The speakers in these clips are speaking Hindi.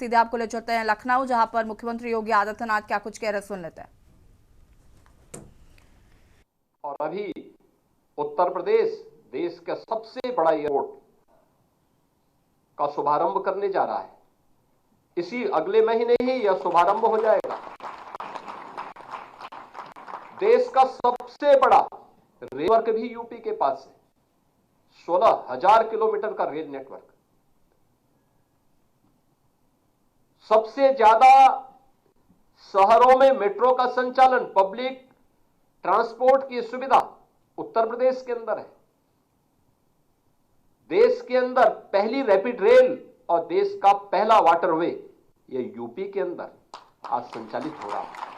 सीधे आपको ले चलते हैं लखनऊ, जहां पर मुख्यमंत्री योगी आदित्यनाथ क्या कुछ कह रहे सुन लेते हैं। और अभी उत्तर प्रदेश देश का सबसे बड़ा एयरपोर्ट का शुभारंभ करने जा रहा है। इसी अगले महीने ही यह शुभारंभ हो जाएगा। देश का सबसे बड़ा रेल नेटवर्क भी यूपी के पास है, 16,000 किलोमीटर का रेल नेटवर्क। सबसे ज्यादा शहरों में मेट्रो का संचालन, पब्लिक ट्रांसपोर्ट की सुविधा उत्तर प्रदेश के अंदर है। देश के अंदर पहली रैपिड रेल और देश का पहला वाटरवे ये यूपी के अंदर आज संचालित हो रहा है।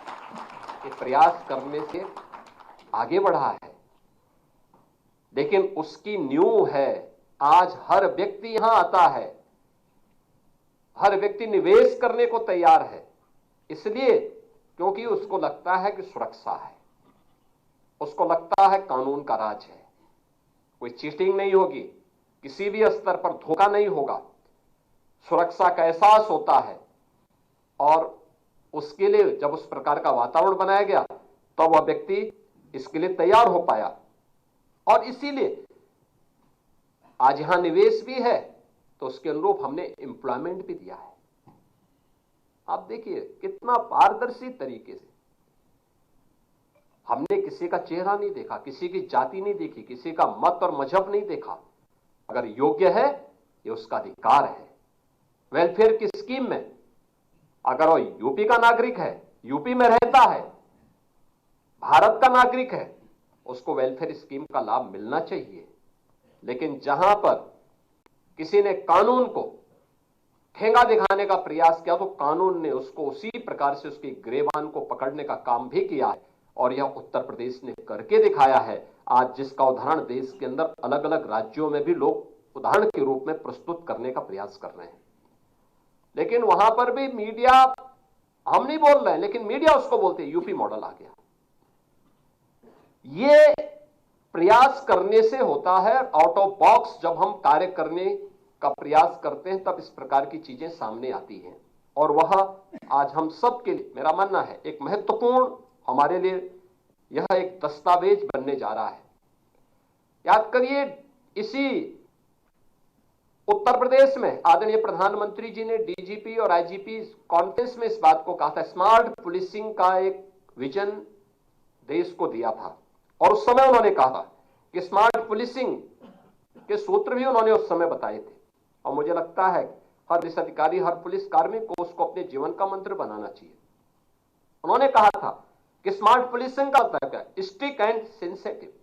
ये प्रयास करने से आगे बढ़ा है, लेकिन उसकी नींव है आज हर व्यक्ति यहां आता है, हर व्यक्ति निवेश करने को तैयार है। इसलिए क्योंकि उसको लगता है कि सुरक्षा है, उसको लगता है कानून का राज है, कोई चीटिंग नहीं होगी, किसी भी स्तर पर धोखा नहीं होगा, सुरक्षा का एहसास होता है। और उसके लिए जब उस प्रकार का वातावरण बनाया गया तो वह व्यक्ति इसके लिए तैयार हो पाया। और इसीलिए आज यहां निवेश भी है तो उसके अनुरूप हमने एम्प्लॉयमेंट भी दिया है। आप देखिए कितना पारदर्शी तरीके से हमने किसी का चेहरा नहीं देखा, किसी की जाति नहीं देखी, किसी का मत और मजहब नहीं देखा। अगर योग्य है ये उसका अधिकार है। वेलफेयर की स्कीम में अगर वो यूपी का नागरिक है, यूपी में रहता है, भारत का नागरिक है, उसको वेलफेयर स्कीम का लाभ मिलना चाहिए। लेकिन जहां पर किसी ने कानून को ठेंगा दिखाने का प्रयास किया तो कानून ने उसको उसी प्रकार से उसकी गिरेबान को पकड़ने का काम भी किया है। और यह उत्तर प्रदेश ने करके दिखाया है आज, जिसका उदाहरण देश के अंदर अलग अलग राज्यों में भी लोग उदाहरण के रूप में प्रस्तुत करने का प्रयास कर रहे हैं। लेकिन वहां पर भी मीडिया, हम नहीं बोल रहे हैं लेकिन मीडिया उसको बोलते हैं यूपी मॉडल आ गया। ये प्रयास करने से होता है, आउट ऑफ बॉक्स जब हम कार्य करने का प्रयास करते हैं तब इस प्रकार की चीजें सामने आती हैं। और वहां आज हम सब के लिए मेरा मानना है एक महत्वपूर्ण, हमारे लिए यह एक दस्तावेज बनने जा रहा है। याद करिए इसी उत्तर प्रदेश में आदरणीय प्रधानमंत्री जी ने डीजीपी और आईजीपी कॉन्फ्रेंस में इस बात को कहा था, स्मार्ट पुलिसिंग का एक विजन देश को दिया था। और उस समय उन्होंने कहा था कि स्मार्ट पुलिसिंग के सूत्र भी उन्होंने उस समय बताए थे। और मुझे लगता है हर पुलिस अधिकारी, हर पुलिस कार्मिक को उसको अपने जीवन का मंत्र बनाना चाहिए। उन्होंने कहा था कि स्मार्ट पुलिसिंग का मतलब है strict and sensitive,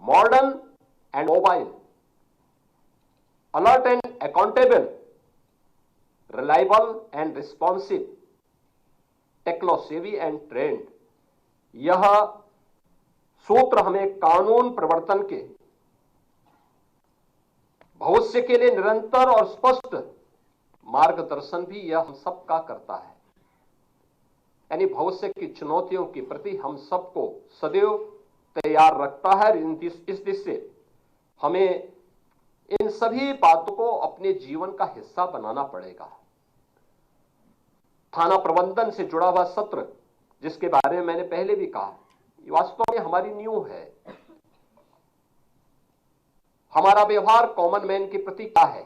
modern and mobile, alert and accountable, reliable and responsive, techno savvy and trained. यह सूत्र हमें कानून प्रवर्तन के भविष्य के लिए निरंतर और स्पष्ट मार्गदर्शन भी यह हम सबका करता है। यानी भविष्य की चुनौतियों के प्रति हम सबको सदैव तैयार रखता है। इस दृष्टि से हमें इन सभी बातों को अपने जीवन का हिस्सा बनाना पड़ेगा। थाना प्रबंधन से जुड़ा हुआ सत्र जिसके बारे में मैंने पहले भी कहा, ये वास्तव में हमारी नींव है। हमारा व्यवहार कॉमन मैन के प्रति क्या है,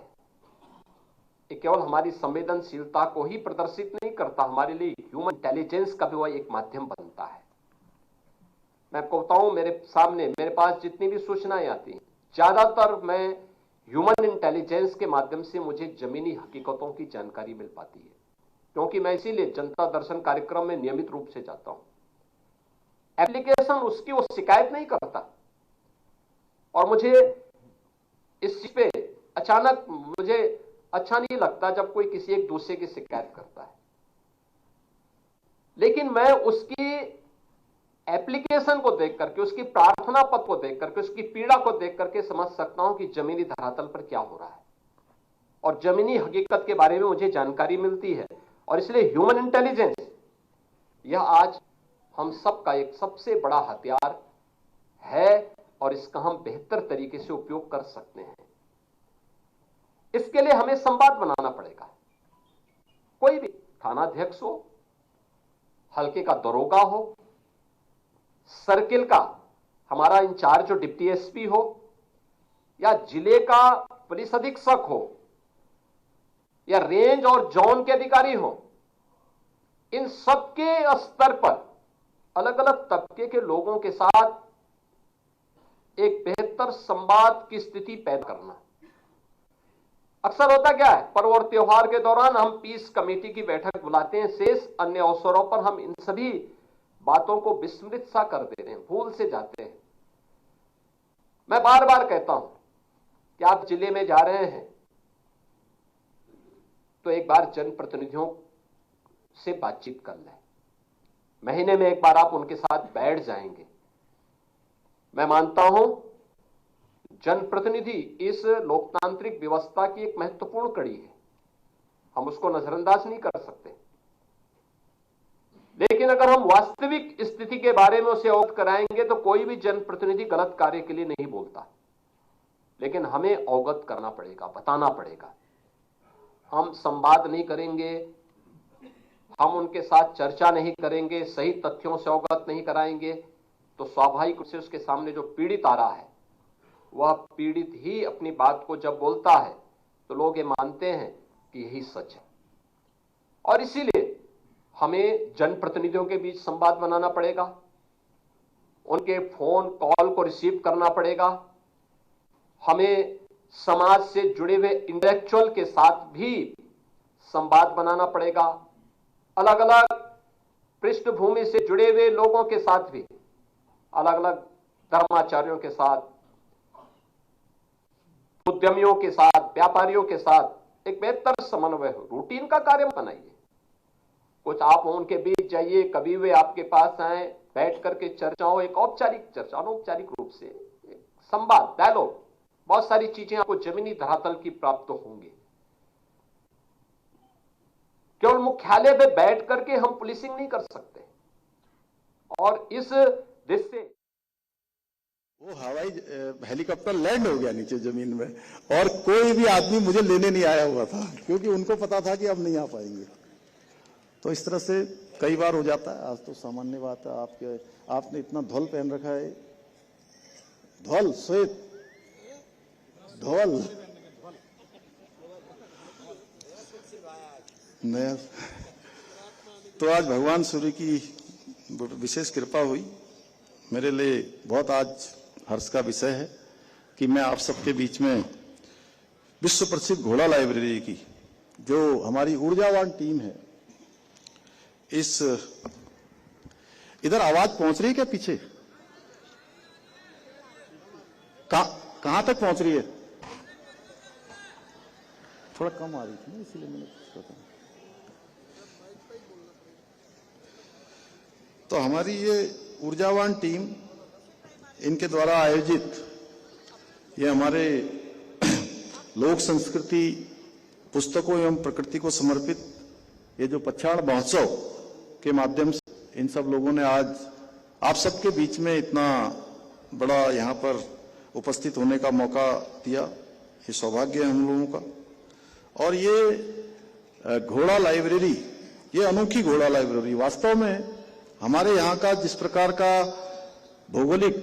ये केवल हमारी संवेदनशीलता को ही प्रदर्शित नहीं करता, हमारे लिए ह्यूमन इंटेलिजेंस का भी वह एक माध्यम बनता है। मैं आपको बताऊं, मेरे पास जितनी भी सूचनाएं आती हैं, ज्यादातर मैं ह्यूमन इंटेलिजेंस के माध्यम से मुझे जमीनी हकीकतों की जानकारी मिल पाती है। क्योंकि मैं इसीलिए जनता दर्शन कार्यक्रम में नियमित रूप से जाता हूं। एप्लीकेशन उसकी वो शिकायत नहीं करता और मुझे इस चीज पे अचानक मुझे अच्छा नहीं लगता जब कोई किसी एक दूसरे की शिकायत करता है। लेकिन मैं उसकी एप्लीकेशन को देख करके, उसकी प्रार्थना पत्र को देख करके, उसकी पीड़ा को देख करके समझ सकता हूं कि जमीनी धरातल पर क्या हो रहा है और जमीनी हकीकत के बारे में मुझे जानकारी मिलती है। और इसलिए ह्यूमन इंटेलिजेंस यह आज हम सबका एक सबसे बड़ा हथियार है और इसका हम बेहतर तरीके से उपयोग कर सकते हैं। इसके लिए हमें संवाद बनाना पड़ेगा। कोई भी थानाध्यक्ष हो, हल्के का दरोगा हो, सर्किल का हमारा इंचार्ज जो डिप्टी एसपी हो, या जिले का पुलिस अधीक्षक हो, या रेंज और जोन के अधिकारी हो, इन सबके स्तर पर अलग अलग तबके के लोगों के साथ एक बेहतर संवाद की स्थिति पैदा करना। अक्सर होता क्या है, पर्व और त्योहार के दौरान हम पीस कमेटी की बैठक बुलाते हैं, शेष अन्य अवसरों पर हम इन सभी बातों को विस्मृत सा कर दे रहे हैं, भूल से जाते हैं। मैं बार बार कहता हूं कि आप जिले में जा रहे हैं तो एक बार जनप्रतिनिधियों से बातचीत कर लें, महीने में एक बार आप उनके साथ बैठ जाएंगे। मैं मानता हूं जनप्रतिनिधि इस लोकतांत्रिक व्यवस्था की एक महत्वपूर्ण कड़ी है, हम उसको नजरअंदाज नहीं कर सकते। लेकिन अगर हम वास्तविक स्थिति के बारे में उसे अवगत कराएंगे तो कोई भी जनप्रतिनिधि गलत कार्य के लिए नहीं बोलता, लेकिन हमें अवगत करना पड़ेगा, बताना पड़ेगा। हम संवाद नहीं करेंगे, हम उनके साथ चर्चा नहीं करेंगे, सही तथ्यों से अवगत नहीं कराएंगे, तो स्वाभाविक रूप से उसके सामने जो पीड़ित आ रहा है वह पीड़ित ही अपनी बात को जब बोलता है तो लोग ये मानते हैं कि यही सच है। और इसीलिए हमें जनप्रतिनिधियों के बीच संवाद बनाना पड़ेगा, उनके फोन कॉल को रिसीव करना पड़ेगा, हमें समाज से जुड़े हुए इंटेलेक्चुअल के साथ भी संवाद बनाना पड़ेगा, अलग अलग पृष्ठभूमि से जुड़े हुए लोगों के साथ भी, अलग अलग धर्माचार्यों के साथ, उद्यमियों के साथ, व्यापारियों के साथ एक बेहतर समन्वय हो। रूटीन का कार्य बनाइए, कुछ आप उनके बीच जाइए, कभी वे आपके पास आए, बैठ करके चर्चा हो, एक औपचारिक चर्चा, अनौपचारिक रूप से संवाद, डायलॉग, बहुत सारी चीजें आपको जमीनी धरातल की प्राप्त होंगी। केवल मुख्यालय पे बैठ करके हम पुलिसिंग नहीं कर सकते। और इस देश से वो हवाई हेलीकॉप्टर लैंड हो गया नीचे जमीन में, और कोई भी आदमी मुझे लेने नहीं आया हुआ था, क्योंकि उनको पता था कि अब नहीं आ पाएंगे। तो इस तरह से कई बार हो जाता है। आज तो सामान्य बात है, आपने इतना धौल पहन रखा है, धौल, श्वेत धौल, नया। तो आज भगवान सूर्य की विशेष कृपा हुई, मेरे लिए बहुत आज हर्ष का विषय है कि मैं आप सबके बीच में विश्व प्रसिद्ध घोड़ा लाइब्रेरी की जो हमारी ऊर्जावान टीम है, इस इधर आवाज पहुंच रही है क्या पीछे? कहां तक पहुंच रही है? थोड़ा कम आ रही थी ना, इसीलिए मैंने सोचा। तो हमारी ये ऊर्जावान टीम, इनके द्वारा आयोजित ये हमारे लोक संस्कृति, पुस्तकों एवं प्रकृति को समर्पित ये जो पछाड़ महोत्सव के माध्यम से इन सब लोगों ने आज आप सबके बीच में इतना बड़ा यहाँ पर उपस्थित होने का मौका दिया, ये सौभाग्य है हम लोगों का। और ये घोड़ा लाइब्रेरी, ये अनोखी घोड़ा लाइब्रेरी वास्तव में हमारे यहाँ का जिस प्रकार का भौगोलिक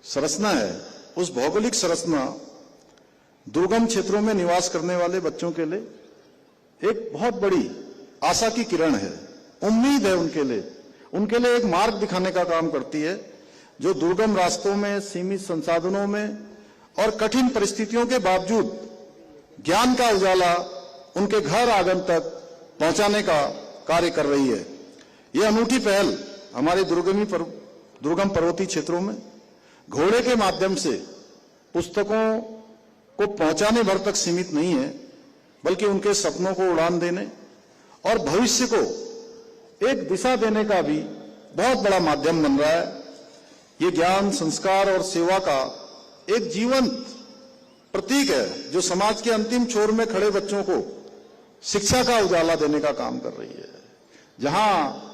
संरचना है, उस भौगोलिक संरचना दुर्गम क्षेत्रों में निवास करने वाले बच्चों के लिए एक बहुत बड़ी आशा की किरण है, उम्मीद है उनके लिए एक मार्ग दिखाने का काम करती है, जो दुर्गम रास्तों में, सीमित संसाधनों में और कठिन परिस्थितियों के बावजूद ज्ञान का उजाला उनके घर आंगन तक पहुंचाने का कार्य कर रही है। यह अनूठी पहल हमारे दुर्गम पर्वतीय क्षेत्रों में घोड़े के माध्यम से पुस्तकों को पहुंचाने भर तक सीमित नहीं है, बल्कि उनके सपनों को उड़ान देने और भविष्य को एक दिशा देने का भी बहुत बड़ा माध्यम बन रहा है। ये ज्ञान, संस्कार और सेवा का एक जीवंत प्रतीक है, जो समाज के अंतिम छोर में खड़े बच्चों को शिक्षा का उजाला देने का काम कर रही है। जहां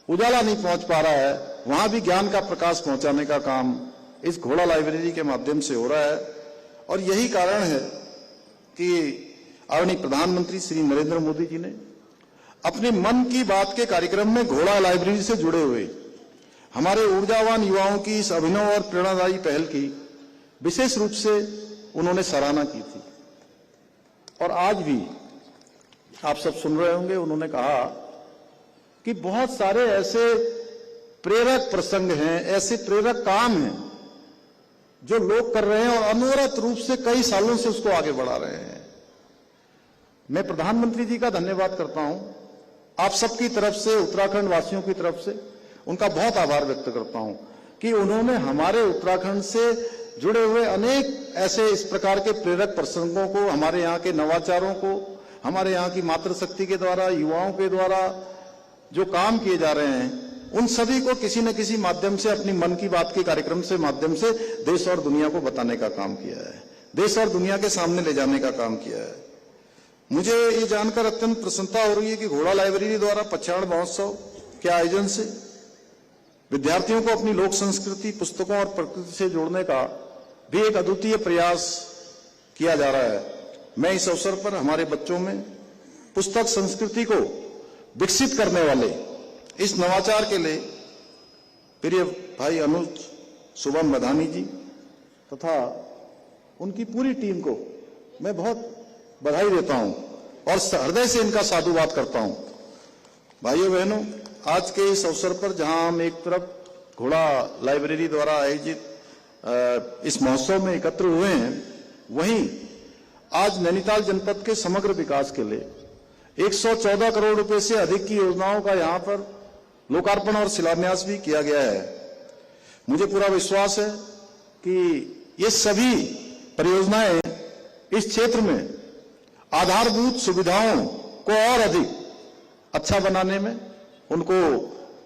उजाला नहीं पहुंच पा रहा है, वहां भी ज्ञान का प्रकाश पहुंचाने का काम इस घोड़ा लाइब्रेरी के माध्यम से हो रहा है। और यही कारण है कि आदरणीय प्रधानमंत्री श्री नरेंद्र मोदी जी ने अपने मन की बात के कार्यक्रम में घोड़ा लाइब्रेरी से जुड़े हुए हमारे ऊर्जावान युवाओं की इस अभिनव और प्रेरणादायी पहल की विशेष रूप से उन्होंने सराहना की थी। और आज भी आप सब सुन रहे होंगे, उन्होंने कहा कि बहुत सारे ऐसे प्रेरक प्रसंग हैं, ऐसे प्रेरक काम हैं जो लोग कर रहे हैं और अनवरत रूप से कई सालों से उसको आगे बढ़ा रहे हैं। मैं प्रधानमंत्री जी का धन्यवाद करता हूं, आप सबकी तरफ से, उत्तराखंड वासियों की तरफ से उनका बहुत आभार व्यक्त करता हूं कि उन्होंने हमारे उत्तराखंड से जुड़े हुए अनेक ऐसे इस प्रकार के प्रेरक प्रसंगों को, हमारे यहाँ के नवाचारों को, हमारे यहाँ की मातृशक्ति के द्वारा, युवाओं के द्वारा जो काम किए जा रहे हैं, उन सभी को किसी न किसी माध्यम से अपनी मन की बात के कार्यक्रम से माध्यम से देश और दुनिया को बताने का काम किया है, देश और दुनिया के सामने ले जाने का काम किया है। मुझे ये जानकर अत्यंत प्रसन्नता हो रही है कि घोड़ा लाइब्रेरी द्वारा पछाड़ महोत्सव के आयोजन से विद्यार्थियों को अपनी लोक संस्कृति, पुस्तकों और प्रकृति से जोड़ने का भी एक अद्वितीय प्रयास किया जा रहा है। मैं इस अवसर पर हमारे बच्चों में पुस्तक संस्कृति को विकसित करने वाले इस नवाचार के लिए प्रिय भाई अनुज शुभम मधानी जी तथा उनकी पूरी टीम को मैं बहुत बधाई देता हूं और हृदय से इनका साधुवाद करता हूं। भाइयों बहनों, आज के इस अवसर पर जहां हम एक तरफ घोड़ा लाइब्रेरी द्वारा आयोजित इस महोत्सव में एकत्र हुए हैं, वहीं आज नैनीताल जनपद के समग्र विकास के लिए 114 करोड़ रुपए से अधिक की योजनाओं का यहां पर लोकार्पण और शिलान्यास भी किया गया है। मुझे पूरा विश्वास है कि ये सभी परियोजनाएं इस क्षेत्र में आधारभूत सुविधाओं को और अधिक अच्छा बनाने में, उनको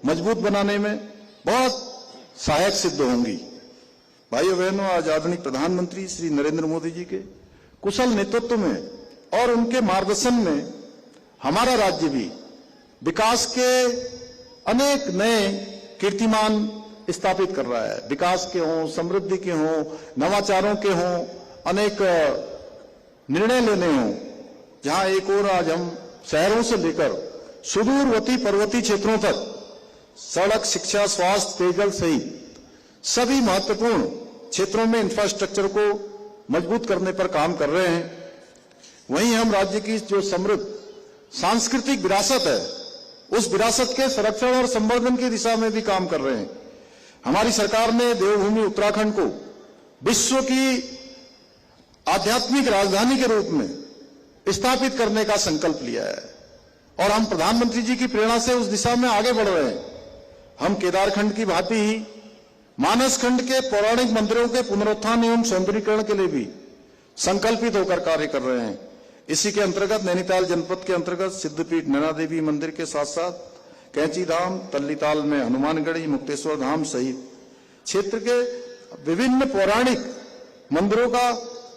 मजबूत बनाने में बहुत सहायक सिद्ध होंगी। भाइयों बहनों, आज आदरणीय प्रधानमंत्री श्री नरेंद्र मोदी जी के कुशल नेतृत्व में और उनके मार्गदर्शन में हमारा राज्य भी विकास के अनेक नए कीर्तिमान स्थापित कर रहा है। विकास के हों, समृद्धि के हों, नवाचारों के हों, अनेक निर्णय लेने हों, जहां एक ओर आज हम शहरों से लेकर सुदूरवर्ती पर्वतीय क्षेत्रों तक सड़क, शिक्षा, स्वास्थ्य, पेयजल सहित सभी महत्वपूर्ण क्षेत्रों में इंफ्रास्ट्रक्चर को मजबूत करने पर काम कर रहे हैं। वहीं हम राज्य की जो समृद्ध सांस्कृतिक विरासत है, उस विरासत के संरक्षण और संवर्धन की दिशा में भी काम कर रहे हैं। हमारी सरकार ने देवभूमि उत्तराखंड को विश्व की आध्यात्मिक राजधानी के रूप में स्थापित करने का संकल्प लिया है और हम प्रधानमंत्री जी की प्रेरणा से उस दिशा में आगे बढ़ रहे हैं। हम केदारखंड की भांति ही मानसखंड के पौराणिक मंदिरों के पुनरुत्थान एवं सौंदर्यीकरण के लिए भी संकल्पित होकर कार्य कर रहे हैं। इसी के अंतर्गत नैनीताल जनपद के अंतर्गत सिद्धपीठ नैना देवी मंदिर के साथ साथ कैंची धाम, तल्लीताल में हनुमानगढ़ी, मुक्तेश्वर धाम सहित क्षेत्र के विभिन्न पौराणिक मंदिरों का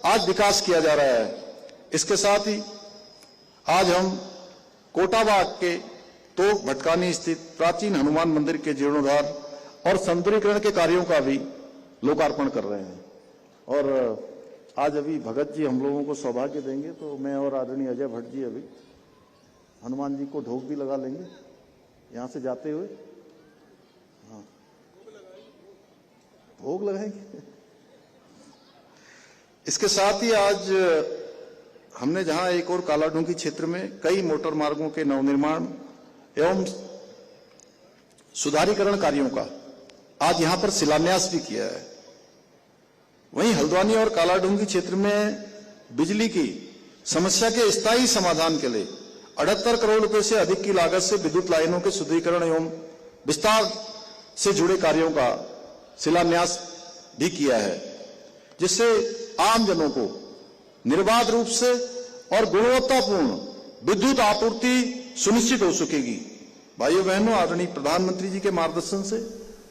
आज विकास किया जा रहा है। इसके साथ ही आज हम कोटाबाग के तोक भटकानी स्थित प्राचीन हनुमान मंदिर के जीर्णोद्धार और सौंदर्यीकरण के कार्यों का भी लोकार्पण कर रहे हैं। और आज अभी भगत जी हम लोगों को सौभाग्य देंगे, तो मैं और आदरणीय अजय भट्ट जी अभी हनुमान जी को ढोक भी लगा लेंगे यहां से जाते हुए। हाँ, भोग लगाएंगे। इसके साथ ही आज हमने जहां एक और कालाढूंगी क्षेत्र में कई मोटर मार्गों के नवनिर्माण एवं सुधारीकरण कार्यों का आज यहां पर शिलान्यास भी किया है। वहीं हल्द्वानी और कालाढूंगी क्षेत्र में बिजली की समस्या के स्थायी समाधान के लिए 78 करोड़ रुपए से अधिक की लागत से विद्युत लाइनों के सुदृढ़ीकरण एवं विस्तार से जुड़े कार्यों का शिलान्यास भी किया है, जिससे आम जनों को निर्बाध रूप से और गुणवत्तापूर्ण विद्युत आपूर्ति सुनिश्चित हो सकेगी। भाइयों बहनों, आदरणीय प्रधानमंत्री जी के मार्गदर्शन से